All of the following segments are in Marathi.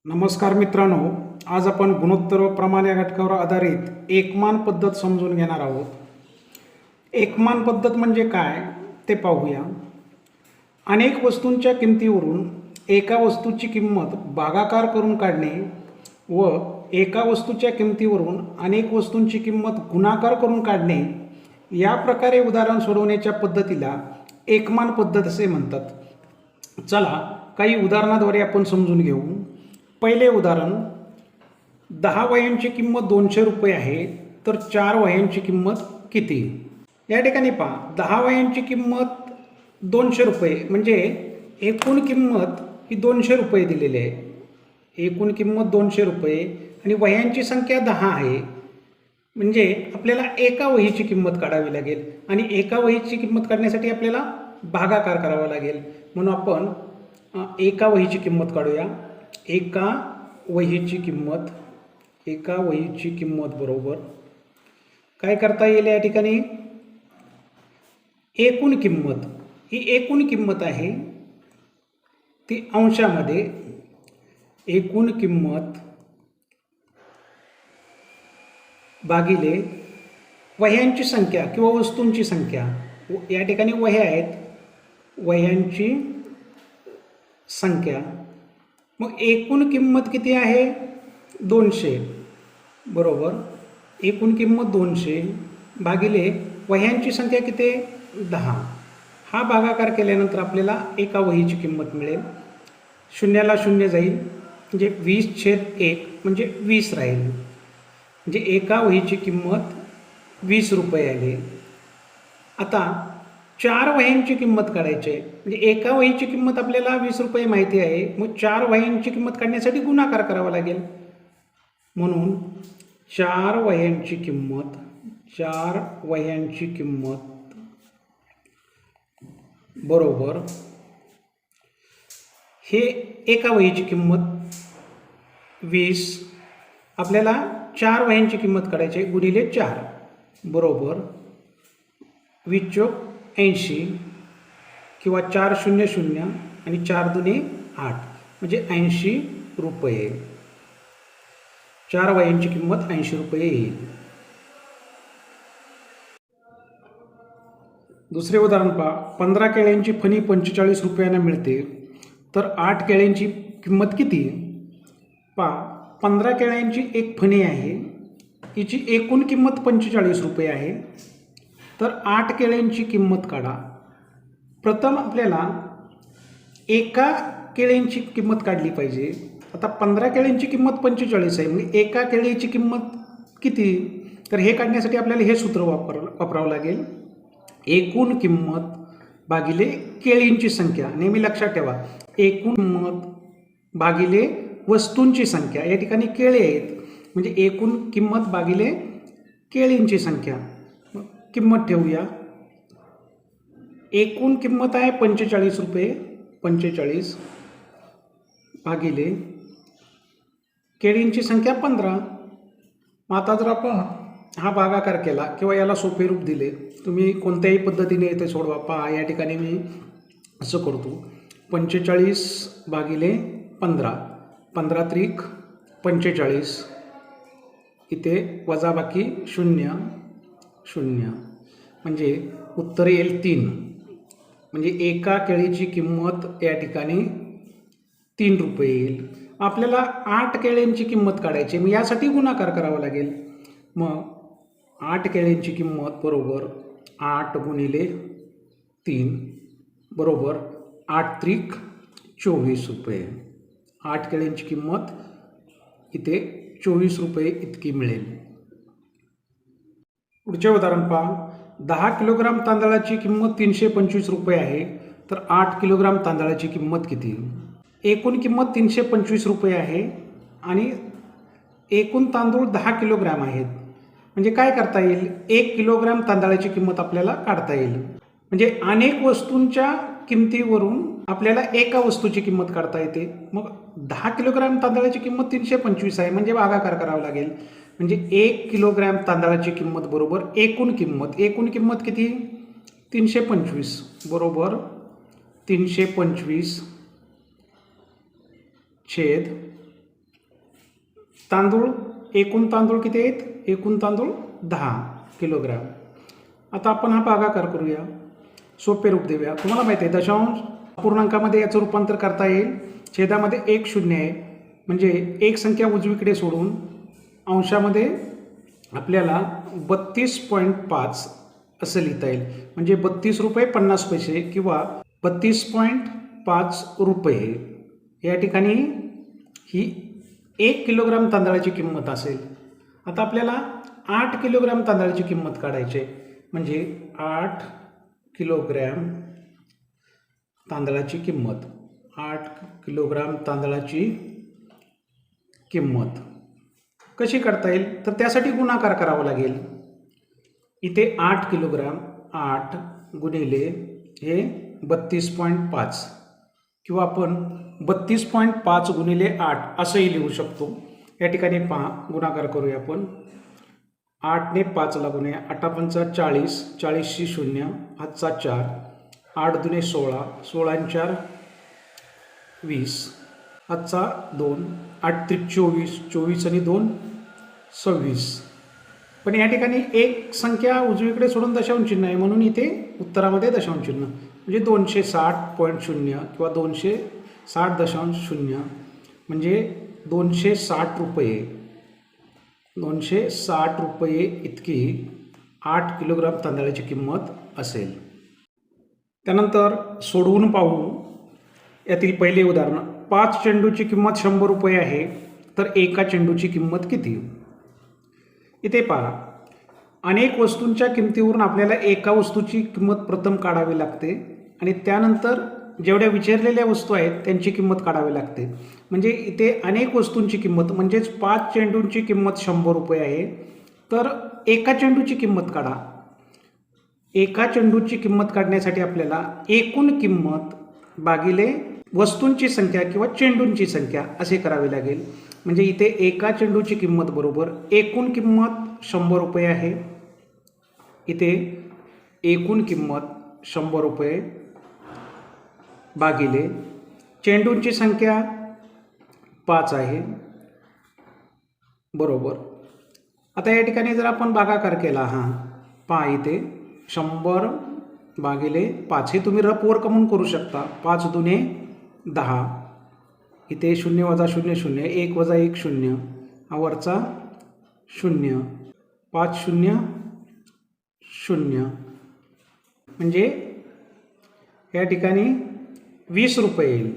नमस्कार मित्रांनो, आज आपण गुणोत्तर व प्रमाण या घटकावर आधारित एकमान पद्धत समजून घेणार आहोत. एकमान पद्धत म्हणजे काय ते पाहूया. अनेक वस्तूंच्या किमतीवरून एका वस्तूची किंमत भागाकार करून काढणे व एका वस्तूच्या किमतीवरून अनेक वस्तूंची किंमत गुणाकार करून काढणे या प्रकारे उदाहरण सोडवण्याच्या पद्धतीला एकमान पद्धत असे म्हणतात. चला काही उदाहरणाद्वारे आपण समजून घेऊ. पहिले उदाहरण, 10 वह्यांची किंमत 200 रुपये आहे, तर 4 वह्यांची किंमत किती? या ठिकाणी पहा, 10 वह्यांची किंमत 200 रुपये म्हणजे एकूण किंमत ही 200 रुपये दिलेली आहे. एकूण किंमत 200 रुपये आणि वह्यांची संख्या 10 आहे, म्हणजे आपल्याला एका वहीची किंमत काढावी लागेल आणि एका वहीची किंमत काढण्यासाठी आपल्याला भागाकार करावा लागेल. म्हणून आपण एका वहीची किंमत काढूया. एका वहीची किंमत बरोबर काय करता येईल? या ठिकाणी एकूण किंमत ही एकूण किंमत आहे, ती अंशामध्ये एकूण किंमत भागिले वह्यांची संख्या किंवा वस्तूंची संख्या. या ठिकाणी वह्या आहेत, वह्यांची संख्या. मग एकूण किंमत किती आहे? 200 बरोबर एकूण किंमत 200 भागिले वह्यांची संख्या किती? 10. हा भागाकार केल्यानंतर आपल्याला एका वहीची किंमत मिळेल. शून्याला शून्य जाईल म्हणजे 20/1 म्हणजे 20 राहील. म्हणजे एका वहीची किंमत 20 रुपये आली. आता 4 वह्यांची किंमत काढायची आहे, म्हणजे एका वहीची किंमत आपल्याला 20 रुपये माहिती आहे. मग 4 वह्यांची किंमत काढण्यासाठी गुणाकार करावा लागेल. म्हणून 4 वह्यांची किंमत बरोबर हे एका वहीची किंमत 20, आपल्याला 4 वह्यांची किंमत काढायची आहे, गुणिले 4 बरोबर 20 × 80 किंवा 400 आणि 4 दुने 8 म्हणजे 80 रुपये. 4 वह्यांची किंमत 80 रुपये येईल. दुसरे उदाहरण पहा. 15 केळ्यांची फणी 45 रुपयांना मिळते, तर 8 केळ्यांची किंमत किती? पहा, 15 केळ्यांची एक फणी आहे, हिची एकूण किंमत 45 रुपये आहे, तर 8 केळ्यांची किंमत काढा. प्रथम आपल्याला एका केळ्यांची किंमत काढली पाहिजे. आता 15 केळ्यांची किंमत 45 आहे, म्हणजे एका केळीची किंमत किती? तर हे काढण्यासाठी आपल्याला हे सूत्र वापरावं लागेल. एकूण किंमत भागिले केळींची संख्या. नेहमी लक्षात ठेवा, एकूण किंमत भागिले वस्तूंची संख्या. या ठिकाणी केळे आहेत, म्हणजे एकूण किंमत भागिले केळींची संख्या. किंमत ठेवूया. एकूण किंमत आहे 45 रुपये. 45 भागिले केळींची संख्या 15. मग आता जर आपण हा भागाकार केला किंवा याला सोपे रूप दिले, तुम्ही कोणत्याही पद्धतीने इथे सोडवा. पहा, या ठिकाणी मी असं करतो. 45 भागिले 15, 15 त्रिक 45, इथे वजाबाकी 0 0 म्हणजे उत्तर येईल 3. म्हणजे एका केळीची किंमत या ठिकाणी 3 रुपये येईल. आपल्याला 8 केळ्यांची किंमत काढायची, मग यासाठी गुणाकार करावा लागेल. मग 8 केळ्यांची किंमत बरोबर 8 गुणिले 3 बरोबर 8 त्रिक 24 रुपये. 8 केळ्यांची किंमत इथे 24 रुपये इतकी मिळेल. पुढचे उदाहरण पहा. 10 किलोग्राम तांदळाची किंमत 325 रुपये आहे, तर 8 किलोग्राम तांदळाची किंमत किती? एकूण किंमत 325 रुपये आहे आणि एकूण तांदूळ 10 किलोग्राम आहेत. म्हणजे काय करता येईल? 1 किलोग्राम तांदळाची किंमत आपल्याला काढता येईल. म्हणजे अनेक वस्तूंच्या किमतीवरून आपल्याला एका वस्तूची किंमत काढता येते. मग 10 किलोग्राम तांदळाची किंमत 325 आहे, म्हणजे भागाकार करावा लागेल. म्हणजे 1 किलोग्राम तांदळाची किंमत बरोबर एकूण किंमत किती? 325 बरोबर 325 छेद तांदूळ, एकूण तांदूळ किती आहेत? एकूण तांदूळ 10 किलोग्रॅम. आता आपण हा भागाकार करूया, सोपे रूप देऊया. तुम्हाला माहिती आहे दशांश अपूर्णांकामध्ये याचं रूपांतर करता येईल. छेदामध्ये 1 शून्य आहे, म्हणजे एक संख्या उजवीकडे सोडून अंशामध्ये आपल्याला 32.5 असं लिहिता येईल. म्हणजे 32 रुपये 50 पैसे किंवा 32.5 रुपये. या ठिकाणी ही 1 किलोग्राम तांदळाची किंमत असेल. आता आपल्याला 8 किलोग्राम तांदळाची किंमत काढायची आहे. म्हणजे 8 किलोग्रॅम तांदळाची किंमत, 8 किलोग्राम तांदळाची किंमत कशी काढता येईल? तर त्यासाठी गुणाकार करावा लागेल. इथे 8 किलोग्राम, 8 गुणिले हे 32.5 किंवा आपण 32.5 गुणिले 8 असंही लिहू शकतो. या ठिकाणी पहा, गुणाकार करूया आपण. 8ने 5ला गुणूया. 8 पंचा 40, 40शी 0, हातचा 4, 8 दुने 16, 16 4 20, हातचा 2, 8 त्रिक 24, 24 आणि 2 26. पण या ठिकाणी एक संख्या उजवीकडे सोडून दशांश चिन्ह आहे, म्हणून इथे उत्तरामध्ये दशांश चिन्ह, म्हणजे 260.0 किंवा 260.0 म्हणजे 260 रुपये. 260 रुपये इतकी 8 किलोग्राम तांदळाची किंमत असेल. त्यानंतर सोडवून पाहू. यातील पहिले उदाहरण, 5 चेंडूची किंमत 100 रुपये आहे, तर एका चेंडूची किंमत किती? इथे पहा, अनेक वस्तूंच्या किमतीवरून आपल्याला एका वस्तूची किंमत प्रथम काढावी लागते आणि त्यानंतर जेवढ्या विचारलेल्या वस्तू आहेत त्यांची किंमत काढावी लागते. म्हणजे इथे अनेक वस्तूंची किंमत म्हणजेच 5 चेंडूंची किंमत 100 रुपये आहे, तर एका चेंडूची किंमत काढा. एका चेंडूची किंमत काढण्यासाठी आपल्याला एकूण किंमत भागिले वस्तूंची संख्या किंवा चेंडूंची संख्या असे करावे लागेल. म्हणजे इथे एका चेंडूची किंमत बरोबर एकूण किंमत 100 रुपये आहे. इथे एकूण किंमत 100 रुपये भागिले चेंडूंची संख्या 5 आहे बरोबर. आता या ठिकाणी जर आपण भागाकार केला, पहा इथे 100 भागिले 5 हे तुम्ही रफ वर्क म्हणून करू शकता. 5 दुने 10, इथे 0 वजा 0 0, 1 वजा 1 0, हा वरचा 0, 5 0 0, म्हणजे या ठिकाणी 20 रुपये येईल.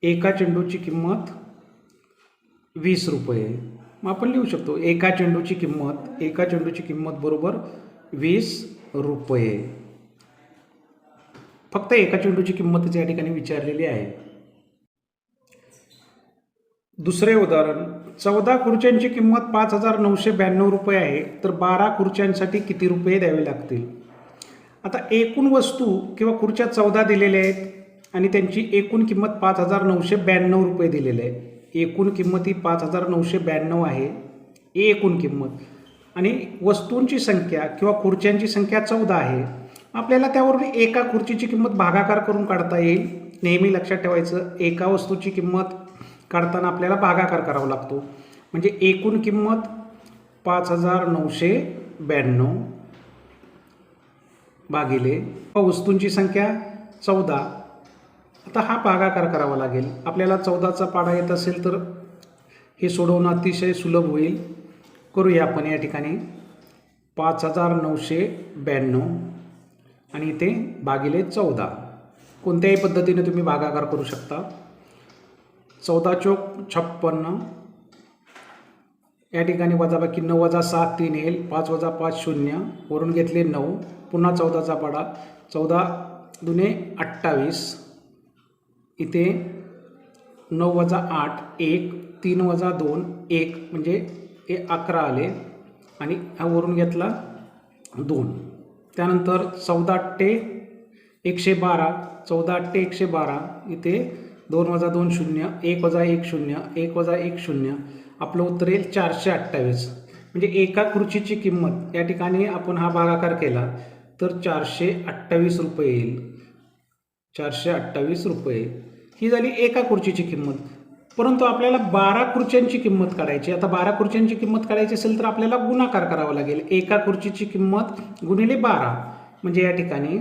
एका चेंडूची किंमत 20 रुपये. मग आपण लिहू शकतो एका चेंडूची किंमत बरोबर 20 रुपये. फक्त एका चेंडूची किंमतच या ठिकाणी विचारलेली आहे. दुसरे उदाहरण, 14 खुर्च्यांची किंमत 5,992 रुपये आहे, तर 12 खुर्च्यांसाठी किती रुपये द्यावे लागतील? आता एकूण वस्तू किंवा खुर्च्या 14 दिलेल्या आहेत आणि त्यांची एकूण किंमत 5,992 रुपये दिलेली आहे. एकूण किंमत ही 5,992 आहे एकूण किंमत, आणि वस्तूंची संख्या किंवा खुर्च्यांची संख्या 14 आहे. आपल्याला त्यावरून एका खुर्चीची किंमत भागाकार करून काढता येईल. नेहमी लक्षात ठेवायचं, एका वस्तूची किंमत काढताना आपल्याला भागाकार करावा लागतो. म्हणजे एकूण किंमत 5,992 भागिले वस्तूंची संख्या 14. आता हा भागाकार करावा लागेल. आपल्याला 14चा पाढा येत असेल तर हे सोडवणं अतिशय सुलभ होईल. करूया आपण. या ठिकाणी 5,992 आणि इथे भागिले 14. कोणत्याही पद्धतीने तुम्ही भागाकार करू शकता. 14 चौक 56. या ठिकाणी वजाबाकी 9 वजा 7 3 येईल. 5 वजा 5 0, वरून घेतले 9, पुन्हा 14चा पाढा. 14 दुने 28, इथे 9 वजा 8 1, 3 वजा 2 1, म्हणजे हे 11 आले आणि हा वरून घेतला 2. त्यानंतर 14 8 112, 14 8 112, इथे 2 वजा 2 0, 1 वजा 1 0, 1 वजा 1 0, आपलं उत्तर येईल 428. म्हणजे एका खुर्चीची किंमत या ठिकाणी आपण हा भागाकार केला तर 428 रुपये येईल. 428 रुपये ही झाली एका खुर्चीची किंमत. परंतु आपल्याला 12 खुर्च्यांची किंमत काढायची. आता 12 खुर्च्यांची किंमत काढायची असेल तर आपल्याला गुणाकार करावा लागेल. एका खुर्चीची किंमत गुणिले 12 म्हणजे या ठिकाणी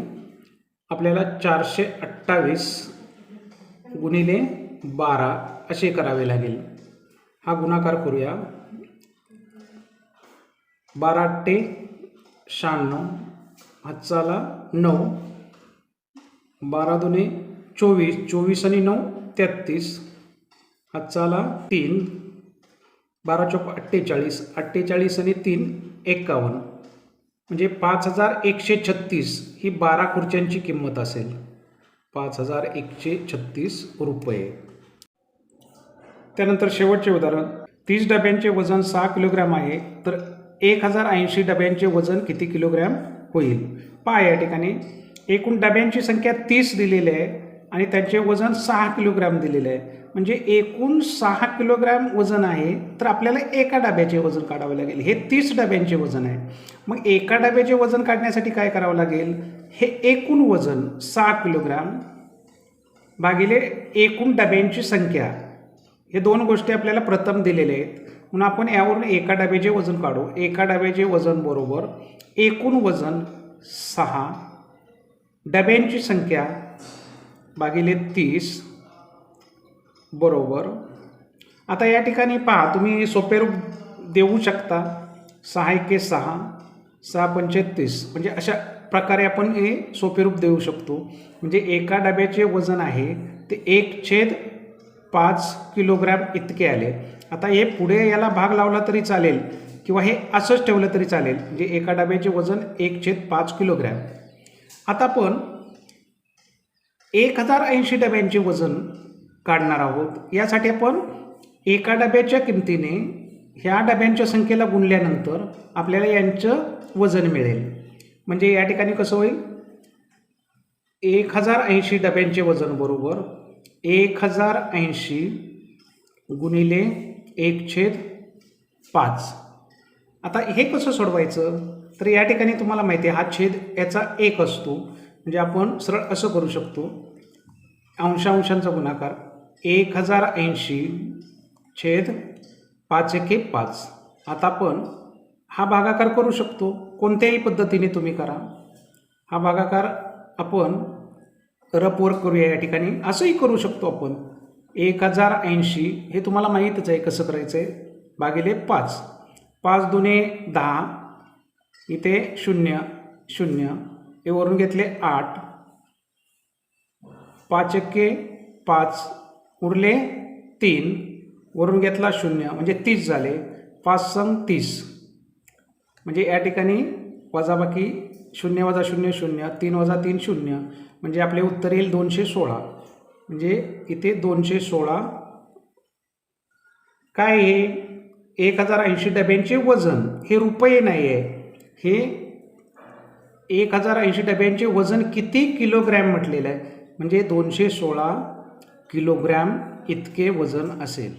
आपल्याला 428 गुणिले 12 असे करावे लागेल. हा गुणाकार करूया. 12 × 96 हातचाला 9, 12 × 2 = 24, 24 आणि 9 = 33, हातचाला 3, 12 × 4 = 48, 48 आणि 3 = 51 म्हणजे 5136 ही 12 खुर्च्यांची किंमत असेल. 5136 रुपये. त्यानंतर शेवटचे उदाहरण. 30 डब्यांचे वजन 6 किलोग्रॅम आहे तर 1080 डब्यांचे वजन किती किलोग्रॅम होईल. पहा या ठिकाणी एकूण डब्यांची संख्या 30 दिलेली आहे आणि त्यांचे वजन 6 किलोग्रॅम दिलेले आहे. म्हणजे एकूण 6 किलोग्रॅम वजन आहे तर आपल्याला एका डब्याचे वजन काढावे लागेल. हे 30 डब्यांचे वजन आहे. मग एका डब्याचे वजन काढण्यासाठी काय करावं लागेल. हे एकूण वजन 6 किलोग्रॅम भागिले एकूण डब्यांची संख्या, हे दोन गोष्टी आपल्याला प्रथम दिलेल्या आहेत. म्हणून आपण यावरून एका डब्याचे वजन काढू. एका डब्याचे वजन बरोबर एकूण वजन 6 डब्यांची संख्या भागिले 30 बरोबर. आता या ठिकाणी पहा तुम्ही सोपे रूप देऊ शकता. 6 × 1 = 6, 6 × 5 = 30 म्हणजे अशा प्रकारे आपण हे सोपे रूप देऊ शकतो. म्हणजे एका डब्याचे वजन आहे ते 1/5 किलोग्रॅम इतके आले. आता हे पुढे याला भाग लावला तरी चालेल किंवा हे असंच ठेवलं तरी चालेल. म्हणजे एका डब्याचे वजन 1/5 किलोग्रॅम. आता आपण 1080 डब्यांचे वजन काढणार आहोत. यासाठी आपण एका डब्याच्या किमतीने ह्या डब्यांच्या संख्येला गुणल्यानंतर आपल्याला यांचं वजन मिळेल. म्हणजे या ठिकाणी कसं होईल. 1080 डब्यांचे वजन बरोबर 1080 गुणिले 1/5. आता हे कसं सोडवायचं तर या ठिकाणी तुम्हाला माहिती आहे हा छेद याचा 1 असतो. म्हणजे आपण सरळ असं करू शकतो. अंशांचा गुणाकार 1080 छेद 5 × 1 = 5. आता आपण हा भागाकार करू शकतो. कोणत्याही पद्धतीने तुम्ही करा. हा भागाकार आपण रफवर करूया. या ठिकाणी असंही करू शकतो आपण. 1080 हे तुम्हाला माहीतच आहे कसं करायचं आहे. भागिले 5, 5 × 2 = 10, इथे 0 0 हे वरून घेतले 8, 5 × 1 = 5 उरले 3 वरून घेतला 0 म्हणजे 30 झाले. 5 × 30 म्हणजे या ठिकाणी वजाबाकी 0 - 0 0, 3 - 3 0 म्हणजे आपले उत्तर येईल 216. म्हणजे इथे 216 काय आहे. 1080 डब्यांचे वजन हे रुपये नाही आहे. हे 1080 डब्यांचे वजन किती किलोग्रॅम म्हटलेलं आहे. म्हणजे 216 किलोग्रॅम इतके वजन असेल.